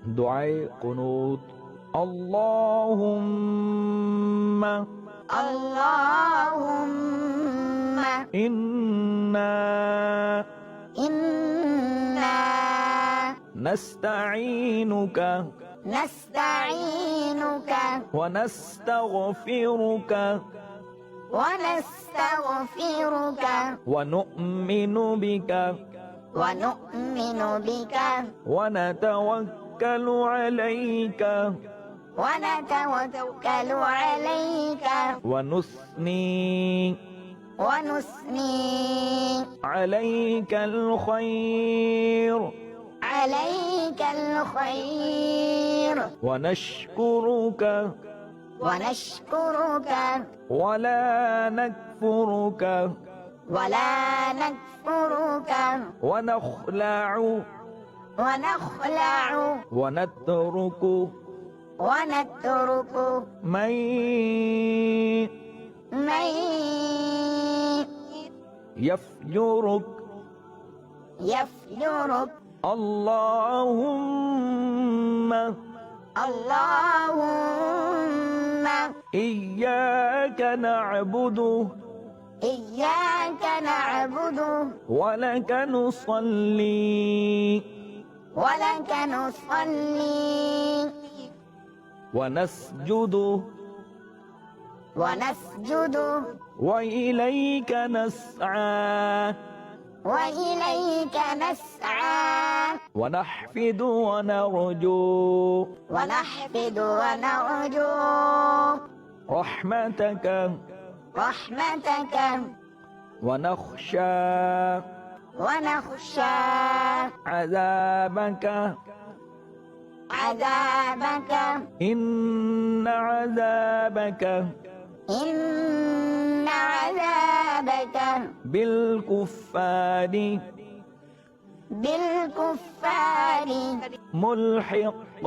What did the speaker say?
دعاء قنوت. اللهم إنا نستعينك ونستغفرك ونؤمن بك ونتوكل عليك ونثني عليك الخير ونشكرك ولا نكفرك ونخلع ونترك من يفجرك. اللهم إياك نعبد ولك نصلي ونسجد وإليك نسعى ونحفد ونرجو رحمتك ونخشى عذابك. إن عذابك بالكفار ملحق.